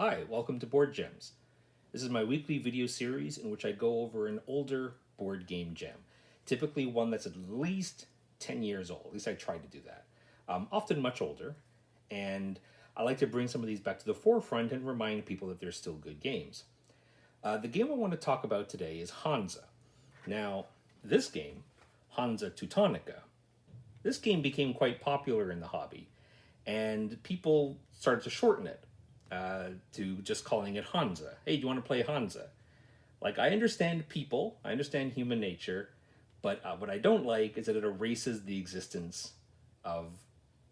Hi, welcome to Board Gems. This is my weekly video series in which I go over an older board game gem, typically one that's at least 10 years old. At least I try to do that. Often much older, and I like to bring some of these back to the forefront and remind people that they're still good games. The game I want to talk about today is Hansa. Now, this game, Hansa Teutonica, this game became quite popular in the hobby, and people started to shorten it to just calling it Hansa. Hey, do you want to play Hansa? Like, I understand people, I understand human nature, but what I don't like is that it erases the existence of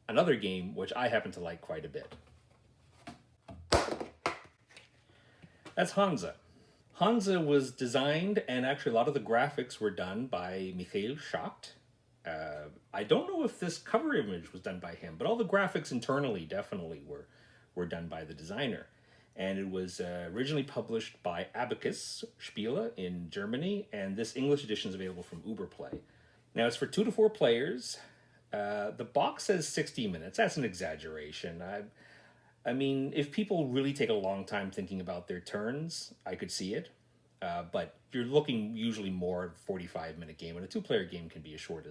another game which I happen to like quite a bit. That's Hansa. Hansa was designed, and actually a lot of the graphics were done by Michael Schacht. I don't know if this cover image was done by him, but all the graphics internally definitely were done by the designer. And it was originally published by Abacus Spiele in Germany, and this English edition is available from Uberplay. Now, it's for 2 to 4 players. The box says 60 minutes. That's an exaggeration. I mean, if people really take a long time thinking about their turns, I could see it. But you're looking usually more at a 45-minute game, and a 2-player game can be as short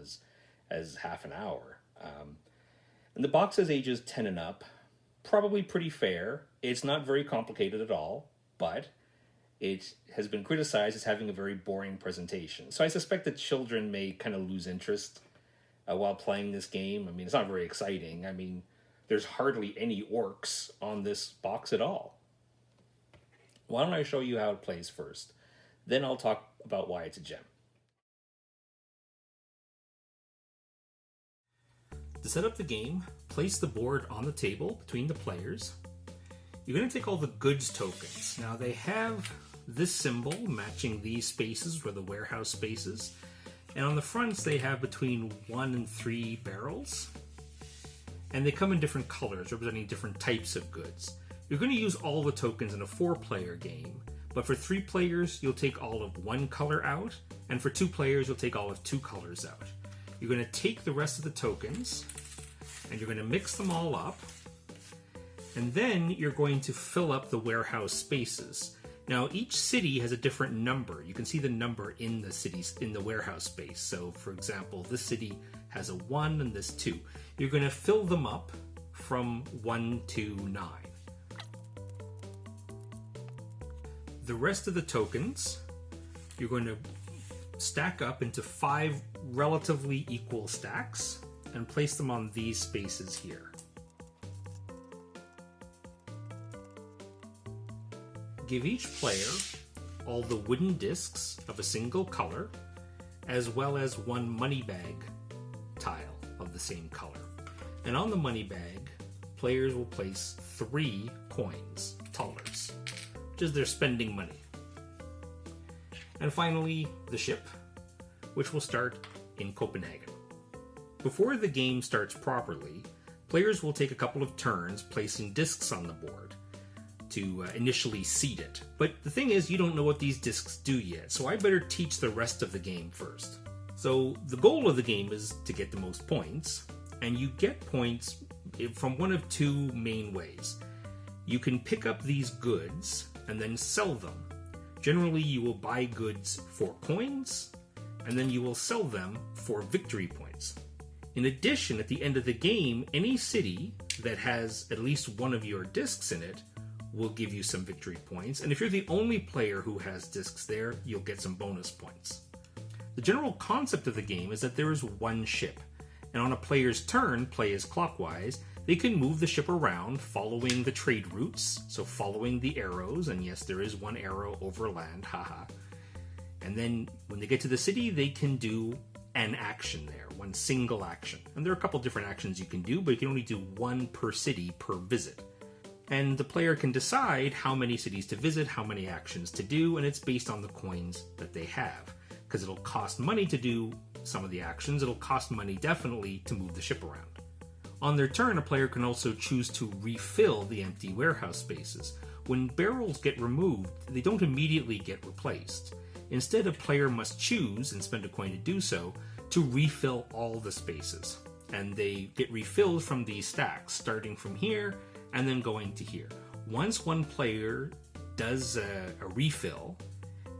as half an hour. And the box says ages 10 and up. Probably pretty fair. It's not very complicated at all, but it has been criticized as having a very boring presentation. So I suspect that children may kind of lose interest while playing this game. I mean, it's not very exciting. I mean, there's hardly any orcs on this box at all. Why don't I show you how it plays first? Then I'll talk about why it's a gem. To set up the game, place the board on the table between the players. You're going to take all the goods tokens. Now they have this symbol matching these spaces, where the warehouse spaces. And on the fronts they have between 1 and 3 barrels. And they come in different colors, representing different types of goods. You're going to use all the tokens in a 4-player game, but for 3 players you'll take all of 1 color out, and for 2 players you'll take all of 2 colors out. You're going to take the rest of the tokens, and you're going to mix them all up, and then you're going to fill up the warehouse spaces. Now, each city has a different number. You can see the number in the cities in the warehouse space. So, for example, this city has a 1 and this 2. You're going to fill them up from 1 to 9. The rest of the tokens, you're going to stack up into 5 relatively equal stacks and place them on these spaces here. Give each player all the wooden discs of a single color, as well as 1 money bag tile of the same color. And on the money bag, players will place 3 coins, thalers, which is their spending money. And finally, the ship, which will start in Copenhagen. Before the game starts properly, players will take a couple of turns placing discs on the board to initially seed it. But the thing is, you don't know what these discs do yet, so I better teach the rest of the game first. So the goal of the game is to get the most points, and you get points from one of 2 main ways. You can pick up these goods and then sell them. Generally, you will buy goods for coins, and then you will sell them for victory points. In addition, at the end of the game, any city that has at least 1 of your discs in it will give you some victory points, and if you're the only player who has discs there, you'll get some bonus points. The general concept of the game is that there is 1 ship, and on a player's turn, play as clockwise, they can move the ship around following the trade routes, so following the arrows, and yes, there is 1 arrow over land, haha. And then when they get to the city, they can do an action there, 1 single action. And there are a couple different actions you can do, but you can only do 1 per city per visit. And the player can decide how many cities to visit, how many actions to do, and it's based on the coins that they have. Because it'll cost money to do some of the actions, it'll cost money definitely to move the ship around. On their turn, a player can also choose to refill the empty warehouse spaces. When barrels get removed, they don't immediately get replaced. Instead, a player must choose, and spend a coin to do so, to refill all the spaces. And they get refilled from these stacks, starting from here and then going to here. once one player does a refill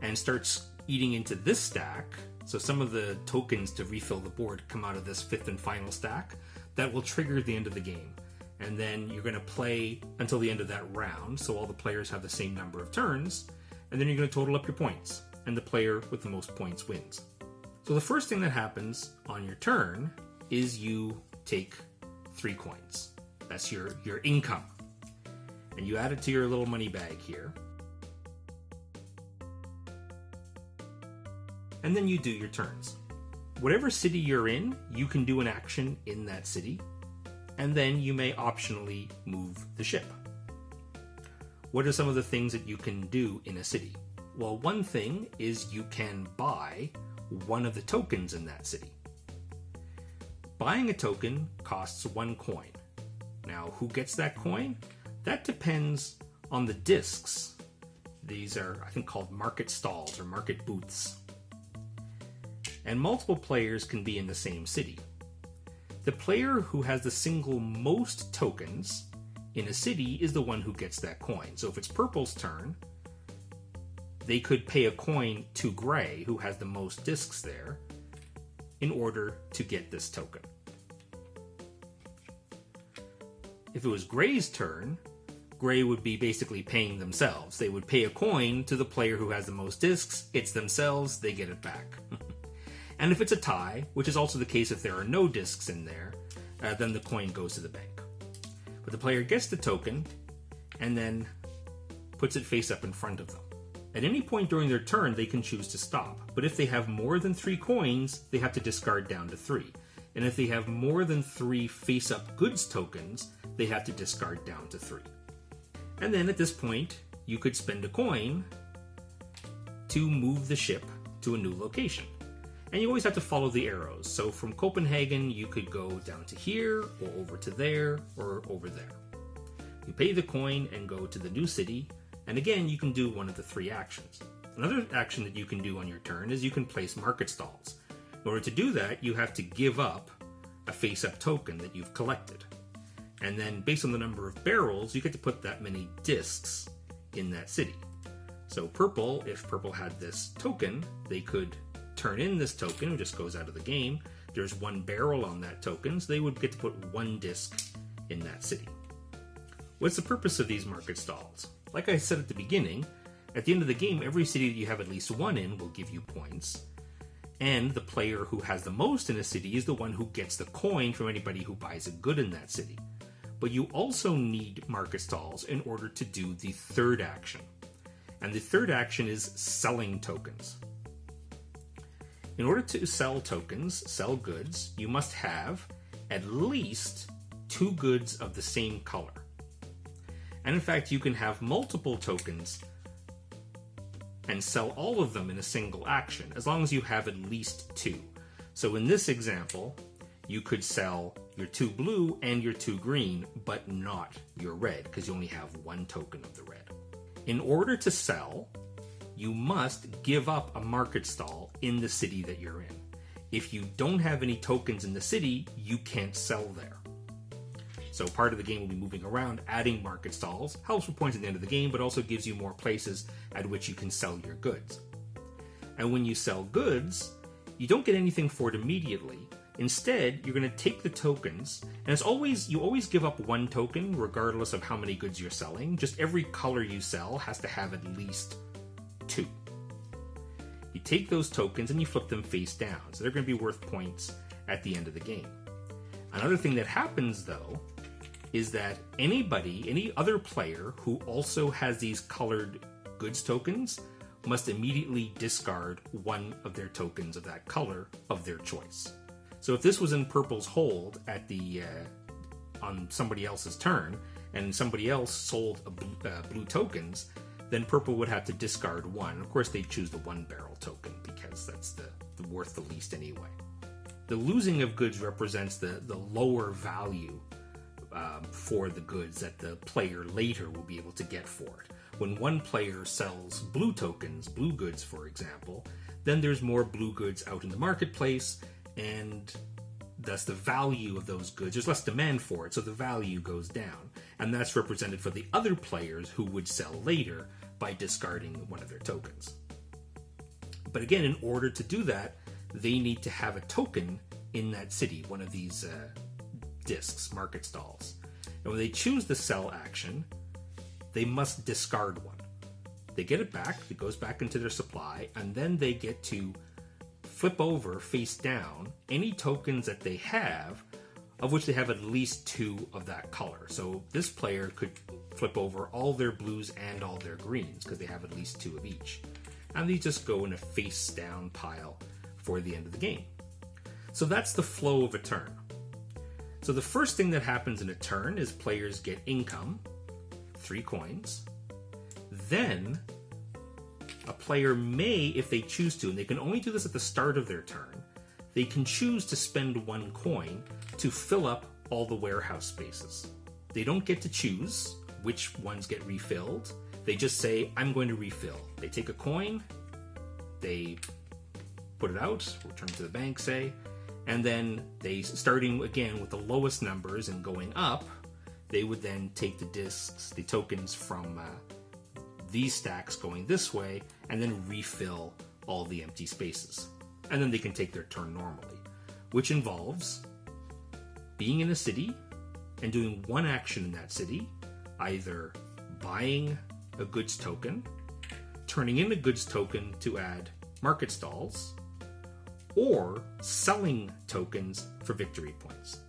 and starts eating into this stack, so some of the tokens to refill the board come out of this fifth and final stack, that will trigger the end of the game. And then you're going to play until the end of that round, so all the players have the same number of turns, and then you're going to total up your points, and the player with the most points wins. So the first thing that happens on your turn is you take 3 coins. That's your income. And you add it to your little money bag here. And then you do your turns. Whatever city you're in, you can do an action in that city, and then you may optionally move the ship. What are some of the things that you can do in a city? Well, one thing is you can buy one of the tokens in that city. Buying a token costs 1 coin. Now, who gets that coin? That depends on the discs. These are, I think, called market stalls or market booths. And multiple players can be in the same city. The player who has the single most tokens in a city is the one who gets that coin. So if it's purple's turn, they could pay a coin to gray, who has the most discs there, in order to get this token. If it was gray's turn, gray would be basically paying themselves. They would pay a coin to the player who has the most discs, it's themselves, they get it back. And if it's a tie, which is also the case if there are no discs in there, then the coin goes to the bank. But the player gets the token and then puts it face up in front of them. At any point during their turn, they can choose to stop. But if they have more than 3 coins, they have to discard down to 3. And if they have more than 3 face-up goods tokens, they have to discard down to 3. And then at this point, you could spend a coin to move the ship to a new location. And you always have to follow the arrows. So from Copenhagen, you could go down to here, or over to there, or over there. You pay the coin and go to the new city, and again, you can do one of the 3 actions. Another action that you can do on your turn is you can place market stalls. In order to do that, you have to give up a face-up token that you've collected. And then, based on the number of barrels, you get to put that many discs in that city. So purple, if purple had this token, they could turn in this token, it just goes out of the game. There's 1 barrel on that token, so they would get to put 1 disc in that city. What's the purpose of these market stalls? Like I said at the beginning, at the end of the game, every city that you have at least 1 in will give you points. And the player who has the most in a city is the one who gets the coin from anybody who buys a good in that city. But you also need market stalls in order to do the 3rd action. And the 3rd action is selling tokens. In order to sell tokens, sell goods, you must have at least 2 goods of the same color. And in fact, you can have multiple tokens and sell all of them in a single action, as long as you have at least 2. So in this example, you could sell your 2 blue and your 2 green, but not your red, because you only have 1 token of the red. In order to sell, you must give up a market stall in the city that you're in. If you don't have any tokens in the city, you can't sell there. So part of the game will be moving around, adding market stalls, helps for points at the end of the game, but also gives you more places at which you can sell your goods. And when you sell goods, you don't get anything for it immediately. Instead, you're going to take the tokens, and you always give up 1 token regardless of how many goods you're selling. Just every color you sell has to have at least 2. You take those tokens and you flip them face down, so they're going to be worth points at the end of the game. Another thing that happens, though, is that any other player who also has these colored goods tokens must immediately discard 1 of their tokens of that color of their choice. So if this was in purple's hold at on somebody else's turn, and somebody else sold blue tokens, then purple would have to discard 1. Of course, they'd choose the 1 barrel token because that's the worth the least anyway. The losing of goods represents the lower value for the goods that the player later will be able to get for it. When one player sells blue tokens, blue goods for example, then there's more blue goods out in the marketplace, and thus the value of those goods, there's less demand for it, so the value goes down. And that's represented for the other players who would sell later by discarding one of their tokens. But again, in order to do that, they need to have a token in that city, one of these discs, market stalls. And when they choose the sell action, they must discard one. They get it back, it goes back into their supply, and then they get to flip over, face down, any tokens that they have, of which they have at least 2 of that color. So this player could flip over all their blues and all their greens, because they have at least 2 of each. And these just go in a face down pile for the end of the game. So that's the flow of a turn. So the first thing that happens in a turn is players get income, 3 coins. Then a player may, if they choose to, and they can only do this at the start of their turn, they can choose to spend 1 coin to fill up all the warehouse spaces. They don't get to choose which ones get refilled. They just say, I'm going to refill. They take a coin, they put it out, return to the bank, say, and then they, starting again with the lowest numbers and going up, they would then take the discs, the tokens from these stacks going this way, and then refill all the empty spaces. And then they can take their turn normally, which involves being in a city and doing one action in that city, either buying a goods token, turning in a goods token to add market stalls, or selling tokens for victory points.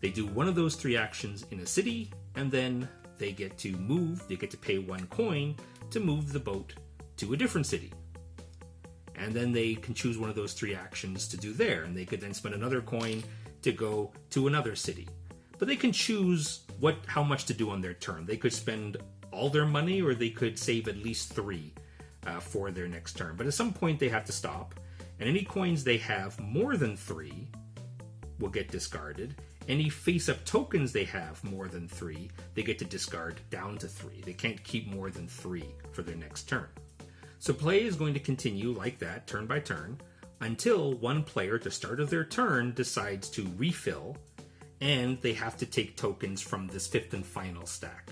They do one of those 3 actions in a city, and then they get to move, they get to pay 1 coin to move the boat to a different city. And then they can choose one of those 3 actions to do there, and they could then spend another coin to go to another city. But they can choose how much to do on their turn. They could spend all their money, or they could save at least 3 for their next turn. But at some point they have to stop, and any coins they have more than 3 will get discarded. Any face-up tokens they have more than 3, they get to discard down to 3. They can't keep more than 3 for their next turn. So play is going to continue like that, turn by turn, until one player at the start of their turn decides to refill, and they have to take tokens from this 5th and final stack.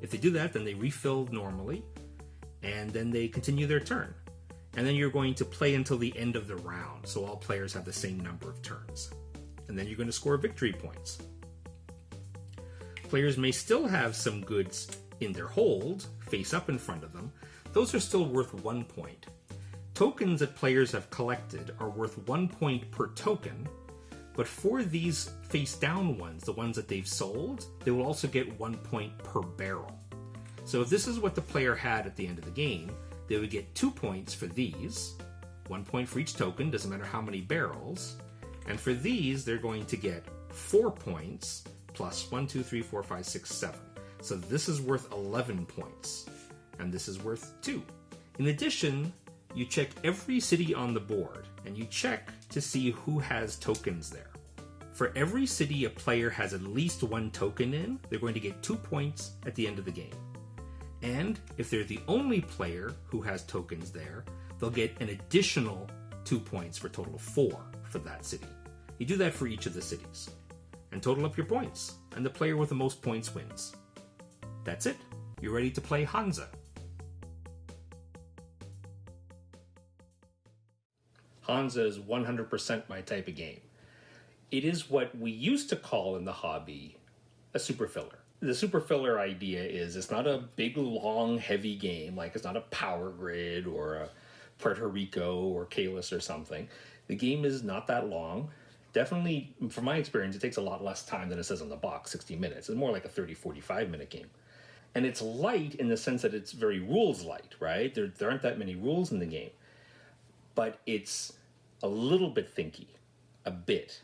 If they do that, then they refill normally, and then they continue their turn. And then you're going to play until the end of the round, so all players have the same number of turns. And then you're going to score victory points. Players may still have some goods in their hold, face up in front of them. Those are still worth 1 point. Tokens that players have collected are worth 1 point per token, but for these face down ones, the ones that they've sold, they will also get 1 point per barrel. So if this is what the player had at the end of the game, they would get 2 points for these, 1 point for each token, doesn't matter how many barrels, and for these, they're going to get 4 points plus 1, 2, 3, 4, 5, 6, 7. So this is worth 11 points, and this is worth 2. In addition, you check every city on the board, and you check to see who has tokens there. For every city a player has at least 1 token in, they're going to get 2 points at the end of the game. And if they're the only player who has tokens there, they'll get an additional 2 points for a total of 4 for that city. You do that for each of the cities. And total up your points, and the player with the most points wins. That's it. You're ready to play Hansa. Hansa is 100% my type of game. It is what we used to call in the hobby a super filler. The super filler idea is it's not a big, long, heavy game, like it's not a Power Grid or a Puerto Rico or Kalis or something. The game is not that long. Definitely, from my experience, it takes a lot less time than it says on the box, 60 minutes. It's more like a 30, 45-minute game. And it's light in the sense that it's very rules light, right? There aren't that many rules in the game. But it's a little bit thinky, a bit.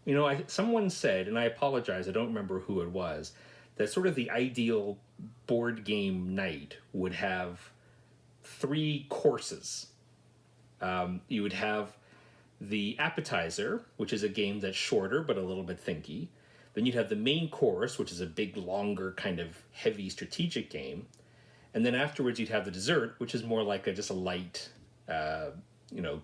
You know, someone said, and I apologize, I don't remember who it was, that sort of the ideal board game night would have 3 courses. You would have the appetizer, which is a game that's shorter but a little bit thinky. Then you'd have the main course, which is a big, longer, kind of heavy strategic game. And then afterwards you'd have the dessert, which is more like just a light,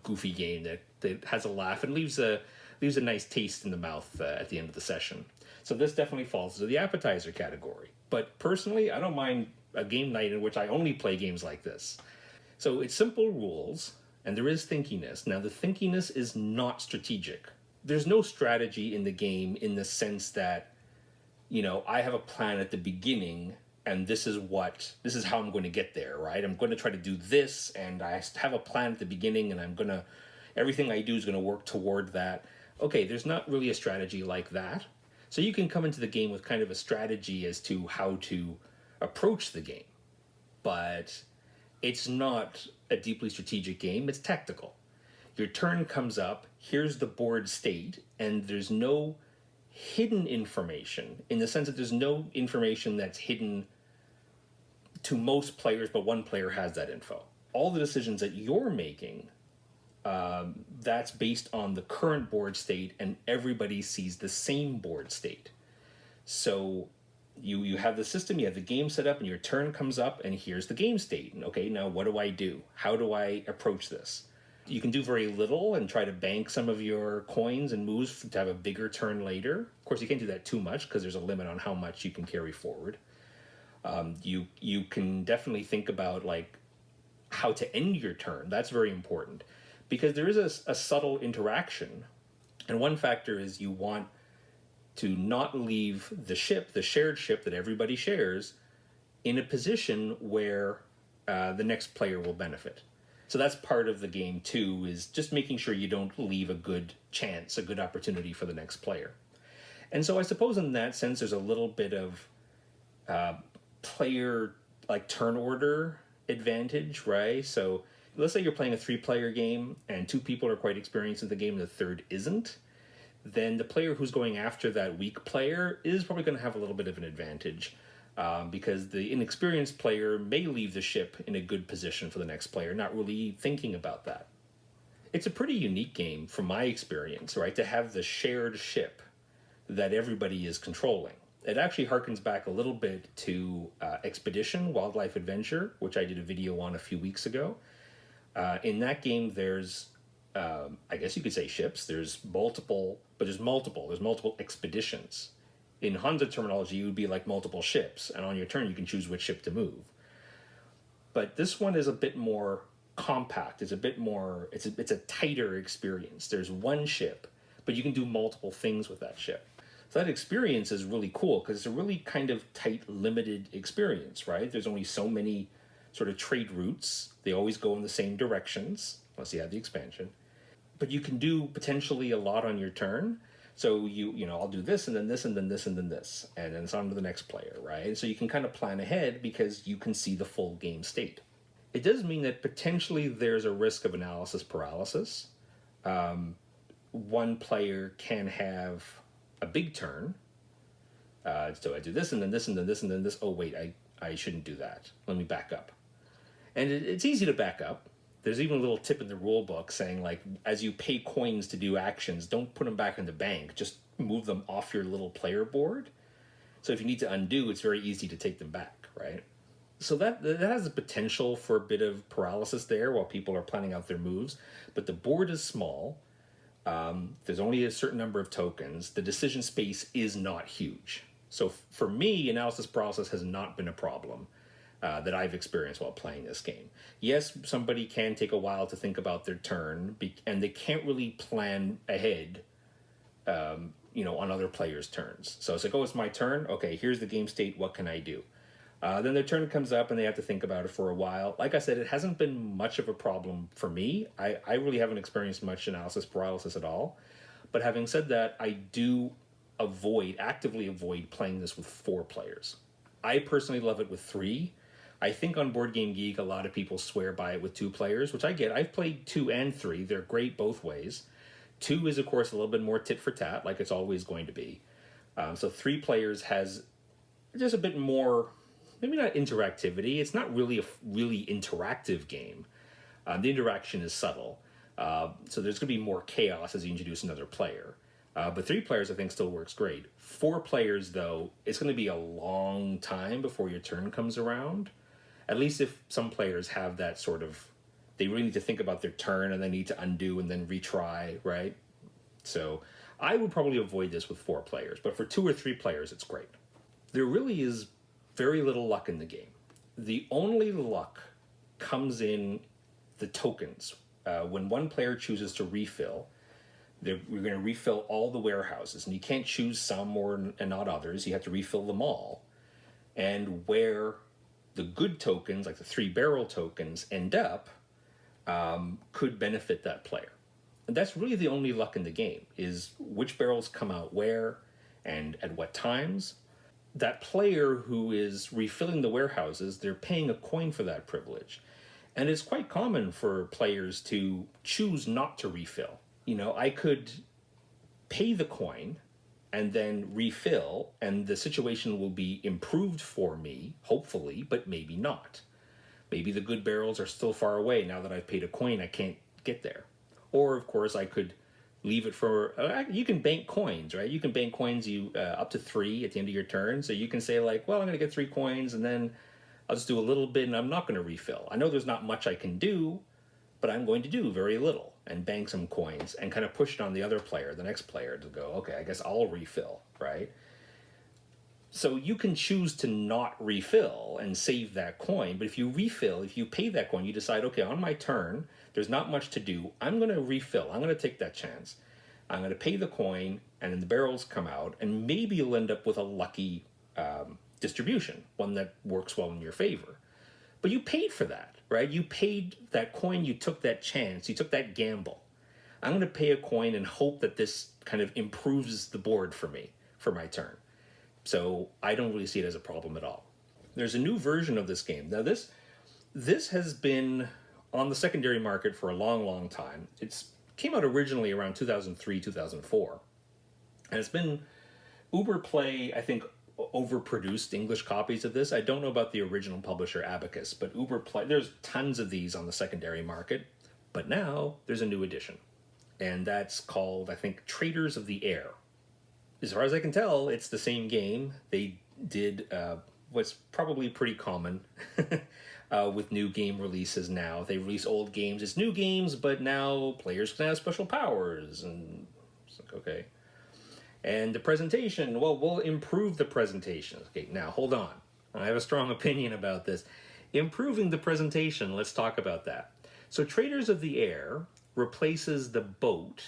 goofy game that has a laugh and leaves a leaves a nice taste in the mouth at the end of the session. So this definitely falls into the appetizer category. But personally, I don't mind a game night in which I only play games like this. So it's simple rules, and there is thinkiness. Now, the thinkiness is not strategic. There's no strategy in the game in the sense that, I have a plan at the beginning, and this is how I'm going to get there, right? I'm going to try to do this, and I have a plan at the beginning, and everything I do is going to work toward that. Okay, there's not really a strategy like that. So you can come into the game with kind of a strategy as to how to approach the game. But it's not a deeply strategic game, it's tactical. Your turn comes up, here's the board state, and there's no hidden information, in the sense that there's no information that's hidden to most players, but one player has that info. All the decisions that you're making, that's based on the current board state, and everybody sees the same board state. So you have the system, you have the game set up, and your turn comes up, and here's the game state. And okay, now what do I do? How do I approach this? You can do very little and try to bank some of your coins and moves to have a bigger turn later. Of course, you can't do that too much because there's a limit on how much you can carry forward. You can definitely think about how to end your turn. That's very important because there is a subtle interaction. And one factor is you want to not leave the shared ship that everybody shares, in a position where the next player will benefit. So that's part of the game too, is just making sure you don't leave a good chance, a good opportunity for the next player. And so I suppose in that sense, there's a little bit of player turn order advantage, right? So let's say you're playing a 3-player game and 2 people are quite experienced in the game and the third isn't. Then the player who's going after that weak player is probably going to have a little bit of an advantage. Because the inexperienced player may leave the ship in a good position for the next player, not really thinking about that. It's a pretty unique game from my experience, right, to have the shared ship that everybody is controlling. It actually harkens back a little bit to Expedition, Wildlife Adventure, which I did a video on a few weeks ago. In that game, there's, I guess you could say ships. There's multiple expeditions. In Hansa terminology, it would be like multiple ships, and on your turn, you can choose which ship to move. But this one is a bit more compact. It's a tighter experience. There's one ship, but you can do multiple things with that ship. So that experience is really cool because it's a really kind of tight, limited experience, right? There's only so many sort of trade routes. They always go in the same directions, unless you have the expansion. But you can do potentially a lot on your turn. So I'll do this and then this and then this and then this, and then it's on to the next player, right? So you can kind of plan ahead because you can see the full game state. It does mean that potentially there's a risk of analysis paralysis. One player can have a big turn. So I do this and then this and then this and then this. Oh wait, I shouldn't do that. Let me back up. And it's easy to back up. There's even a little tip in the rule book saying, as you pay coins to do actions, don't put them back in the bank. Just move them off your little player board. So if you need to undo, it's very easy to take them back, right? So that has the potential for a bit of paralysis there while people are planning out their moves. But the board is small. There's only a certain number of tokens. The decision space is not huge. So for me, analysis paralysis has not been a problem that I've experienced while playing this game. Yes, somebody can take a while to think about their turn, and they can't really plan ahead, on other players' turns. So it's like, oh, it's my turn. Okay, here's the game state. What can I do? Then their turn comes up, and they have to think about it for a while. Like I said, it hasn't been much of a problem for me. I really haven't experienced much analysis paralysis at all. But having said that, I do actively avoid playing this with 4 players. I personally love it with 3. I think on Board Game Geek, a lot of people swear by it with 2 players, which I get. I've played 2 and 3. They're great both ways. 2 is, of course, a little bit more tit for tat, like it's always going to be. So 3 players has just a bit more, maybe not interactivity. It's not really a really interactive game. The interaction is subtle. So there's going to be more chaos as you introduce another player. But 3 players, I think, still works great. 4 players, though, it's going to be a long time before your turn comes around. At least if some players have that sort of, they really need to think about their turn and they need to undo and then retry, right? So I would probably avoid this with 4 players, but for 2 or 3 players, it's great. There really is very little luck in the game. The only luck comes in the tokens. When one player chooses to refill, we're going to refill all the warehouses, and you can't choose some and not others. You have to refill them all. And where the good tokens, like the 3 barrel tokens, end up, could benefit that player. And that's really the only luck in the game, is which barrels come out where and at what times. That player who is refilling the warehouses, they're paying a coin for that privilege. And it's quite common for players to choose not to refill. You know, I could pay the coin and then refill, and the situation will be improved for me, hopefully, but maybe not. Maybe the good barrels are still far away. Now that I've paid a coin, I can't get there. Or, of course, I could leave it for... you can bank coins, right? You can bank coins up to 3 at the end of your turn. So you can say, like, well, I'm going to get 3 coins, and then I'll just do a little bit, and I'm not going to refill. I know there's not much I can do, but I'm going to do very little and bank some coins and kind of push it on the other player, the next player, to go, okay, I guess I'll refill, right? So you can choose to not refill and save that coin, but if you refill, if you pay that coin, you decide, okay, on my turn, there's not much to do, I'm going to refill, I'm going to take that chance. I'm going to pay the coin, and then the barrels come out, and maybe you'll end up with a lucky distribution, one that works well in your favor. But you paid for that, right? You paid that coin, you took that chance, you took that gamble. I'm going to pay a coin and hope that this kind of improves the board for me, for my turn. So I don't really see it as a problem at all. There's a new version of this game. Now this has been on the secondary market for a long, long time. It came out originally around 2003, 2004. And it's been Uber Play, I think, overproduced English copies of this. I don't know about the original publisher Abacus, but Uber Play, there's tons of these on the secondary market. But now there's a new edition. And that's called, I think, Traders of the Air. As far as I can tell, it's the same game. They did what's probably pretty common with new game releases now. They release old games as new games, but now players can have special powers. And it's like, okay. And the presentation, well, we'll improve the presentation. Okay, now hold on. I have a strong opinion about this. Improving the presentation, let's talk about that. So Traders of the Air replaces the boat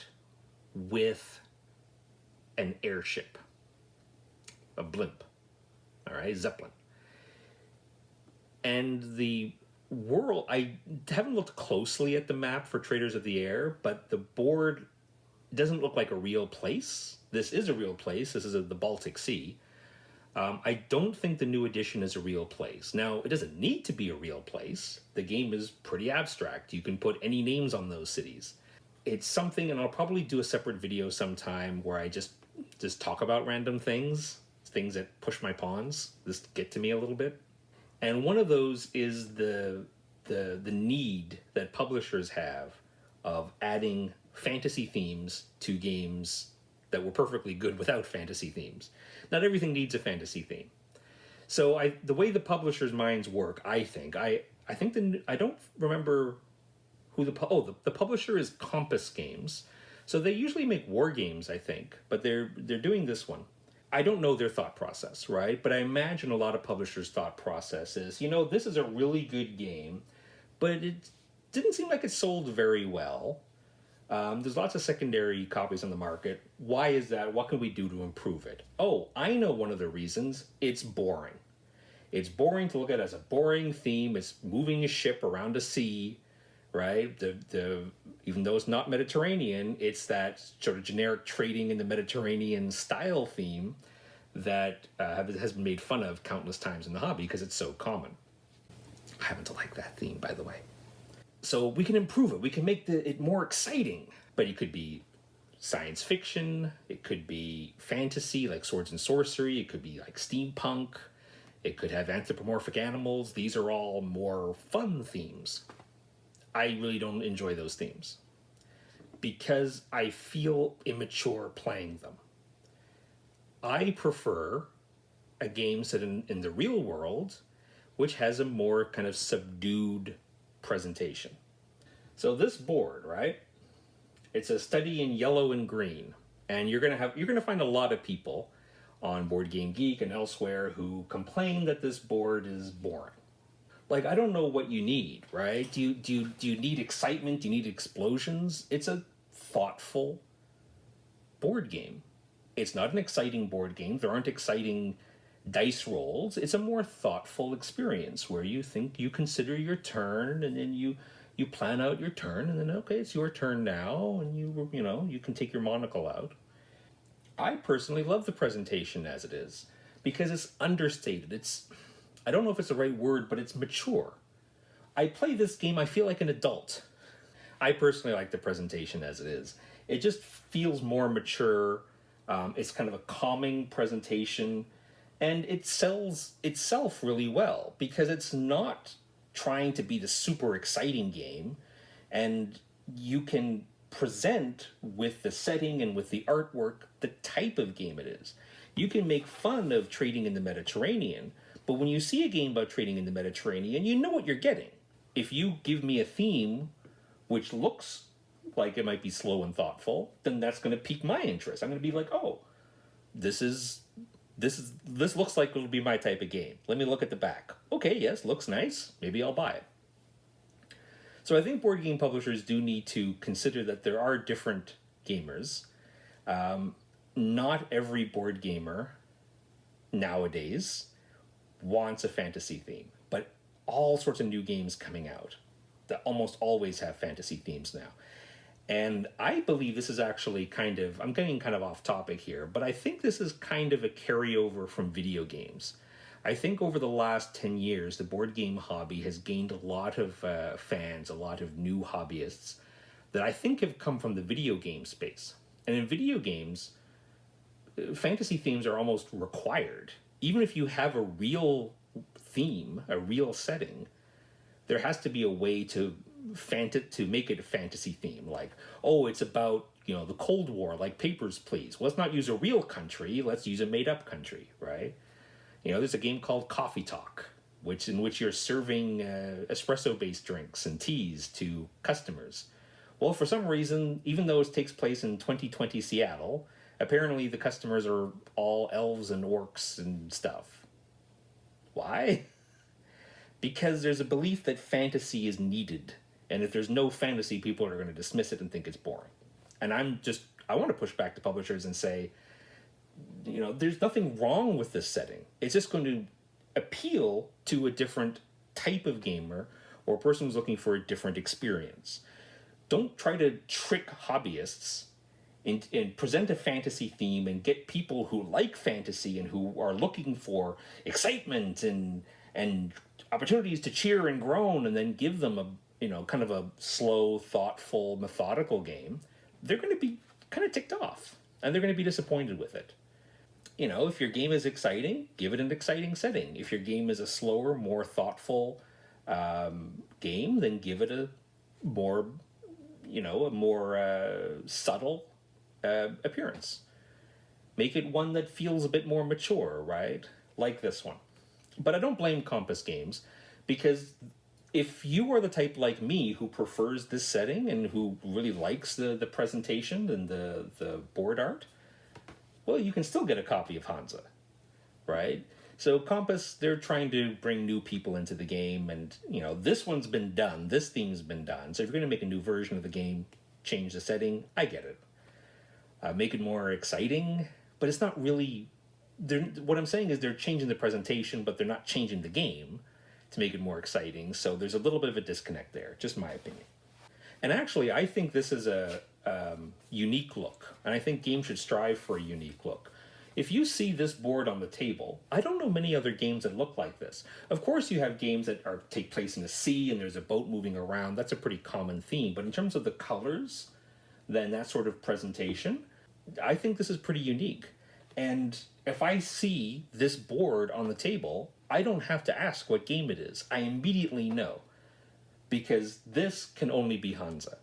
with an airship, a blimp, all right, Zeppelin. And the world, I haven't looked closely at the map for Traders of the Air, but the board doesn't look like a real place. This is a real place. This is the Baltic Sea. I don't think the new edition is a real place. Now, it doesn't need to be a real place. The game is pretty abstract. You can put any names on those cities. It's something, and I'll probably do a separate video sometime where I just talk about random things that push my pawns, just get to me a little bit. And one of those is the need that publishers have of adding fantasy themes to games that were perfectly good without fantasy themes. Not everything needs a fantasy theme. So the way the publishers' minds work, I think I don't remember who the publisher is Compass Games. So they usually make war games, I think, but they're doing this one. I don't know their thought process, right? But I imagine a lot of publishers' thought process is, this is a really good game, but it didn't seem like it sold very well. There's lots of secondary copies on the market. Why is that? What can we do to improve it? Oh, I know one of the reasons. It's boring. It's boring to look at as a boring theme. It's moving a ship around a sea, right? Even though it's not Mediterranean, it's that sort of generic trading in the Mediterranean style theme that has been made fun of countless times in the hobby because it's so common. I happen to like that theme, by the way. So we can improve it. We can make it more exciting. But it could be science fiction. It could be fantasy, like swords and sorcery. It could be like steampunk. It could have anthropomorphic animals. These are all more fun themes. I really don't enjoy those themes because I feel immature playing them. I prefer a game set in the real world, which has a more kind of subdued presentation. So this board, right? It's a study in yellow and green, and you're gonna find a lot of people on Board Game Geek and elsewhere who complain that this board is boring. Like, I don't know what you need, right? Do you need excitement? Do you need explosions? It's a thoughtful board game. It's not an exciting board game. There aren't exciting dice rolls. It's a more thoughtful experience where you consider your turn, and then you plan out your turn, and then okay, it's your turn now, and you can take your monocle out. I personally love the presentation as it is because it's understated. I don't know if it's the right word, but it's mature. I play this game, I feel like an adult. I personally like the presentation as it is. It just feels more mature. It's kind of a calming presentation, and it sells itself really well because it's not trying to be the super exciting game, and you can present with the setting and with the artwork the type of game it is. You can make fun of trading in the Mediterranean, but when you see a game about trading in the Mediterranean, you know what you're getting. If you give me a theme which looks like it might be slow and thoughtful, then that's going to pique my interest. I'm going to be like, oh, this looks like it'll be my type of game. Let me look at the back. Okay, yes, looks nice. Maybe I'll buy it. So I think board game publishers do need to consider that there are different gamers. Not every board gamer nowadays wants a fantasy theme, but all sorts of new games coming out that almost always have fantasy themes now. And I believe this is actually I'm getting kind of off topic here, but I think this is kind of a carryover from video games. I think over the last 10 years, the board game hobby has gained a lot of fans, a lot of new hobbyists that I think have come from the video game space. And in video games, fantasy themes are almost required. Even if you have a real theme, a real setting, there has to be a way to make it a fantasy theme. Like, oh, it's about the Cold War, like Papers, Please. Let's not use a real country. Let's use a made-up country, right? There's a game called Coffee Talk, in which you're serving espresso-based drinks and teas to customers. Well, for some reason, even though it takes place in 2020 Seattle, apparently the customers are all elves and orcs and stuff. Why? Because there's a belief that fantasy is needed. And if there's no fantasy, people are going to dismiss it and think it's boring. And I want to push back to publishers and say, there's nothing wrong with this setting. It's just going to appeal to a different type of gamer or a person who's looking for a different experience. Don't try to trick hobbyists and present a fantasy theme and get people who like fantasy and who are looking for excitement and opportunities to cheer and groan, and then give them a kind of a slow, thoughtful, methodical game. They're going to be kind of ticked off, and they're going to be disappointed with it. If your game is exciting, give it an exciting setting. If your game is a slower, more thoughtful game, then give it a more subtle appearance. Make it one that feels a bit more mature, right? Like this one. But I don't blame Compass Games, because if you are the type like me who prefers this setting and who really likes the presentation and the board art, well, you can still get a copy of Hansa, right? So Compass, they're trying to bring new people into the game, and this one's been done, this theme's been done. So if you're going to make a new version of the game, change the setting, I get it. Make it more exciting, but it's not really. What I'm saying is they're changing the presentation, but they're not changing the game to make it more exciting. So there's a little bit of a disconnect there, just my opinion. And actually, I think this is a unique look, and I think games should strive for a unique look. If you see this board on the table, I don't know many other games that look like this. Of course, you have games that take place in the sea and there's a boat moving around. That's a pretty common theme. But in terms of the colors, then that sort of presentation, I think this is pretty unique. And if I see this board on the table, I don't have to ask what game it is. I immediately know, because this can only be Hansa.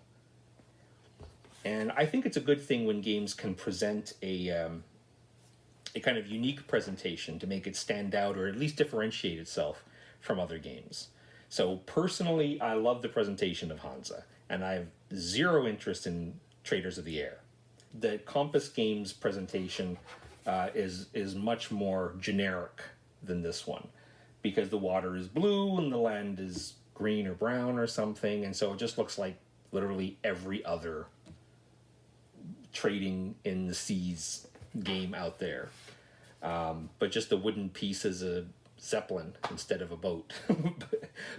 And I think it's a good thing when games can present a kind of unique presentation to make it stand out, or at least differentiate itself from other games. So personally, I love the presentation of Hansa, and I have zero interest in Traders of the Air. The Compass Games presentation is much more generic than this one, because the water is blue and the land is green or brown or something, and so it just looks like literally every other trading in the seas game out there. But just the wooden piece is a zeppelin instead of a boat.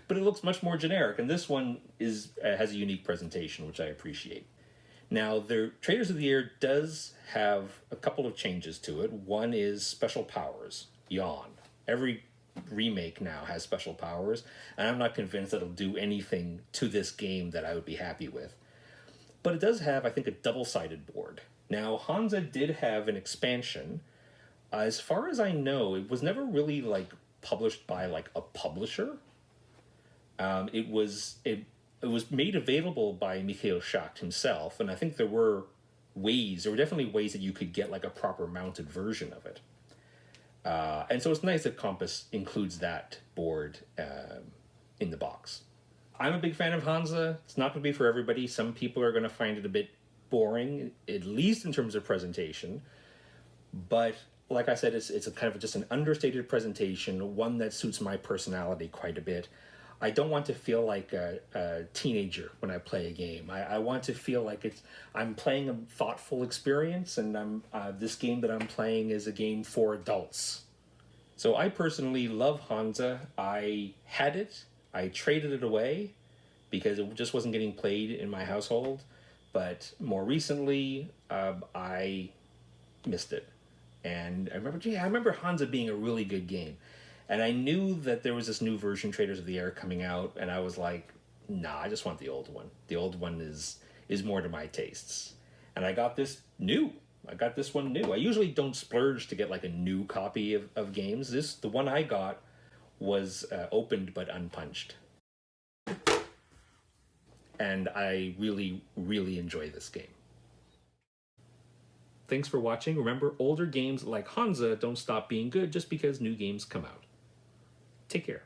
But it looks much more generic, and this one has a unique presentation, which I appreciate. Now, the Traders of the Air does have a couple of changes to it. One is special powers. Yawn. Every remake now has special powers, and I'm not convinced that it'll do anything to this game that I would be happy with. But it does have, I think, a double-sided board. Now, Hansa did have an expansion. As far as I know, it was never really published by a publisher. It was made available by Michael Schacht himself, and I think there were definitely ways that you could get a proper mounted version of it. And so it's nice that Compass includes that board in the box. I'm a big fan of Hansa. It's not going to be for everybody. Some people are going to find it a bit boring, at least in terms of presentation. But like I said, it's a kind of just an understated presentation, one that suits my personality quite a bit. I don't want to feel like a teenager when I play a game. I want to feel like I'm playing a thoughtful experience, and this game that I'm playing is a game for adults. So I personally love Hansa. I had it. I traded it away because it just wasn't getting played in my household. But more recently, I missed it. And I remember Hansa being a really good game. And I knew that there was this new version, Traders of the Air, coming out, and I was like, nah, I just want the old one. The old one is more to my tastes. And I got this new. I got this one new. I usually don't splurge to get a new copy of games. The one I got was opened but unpunched. And I really, really enjoy this game. Thanks for watching. Remember, older games like Hansa don't stop being good just because new games come out. Take care.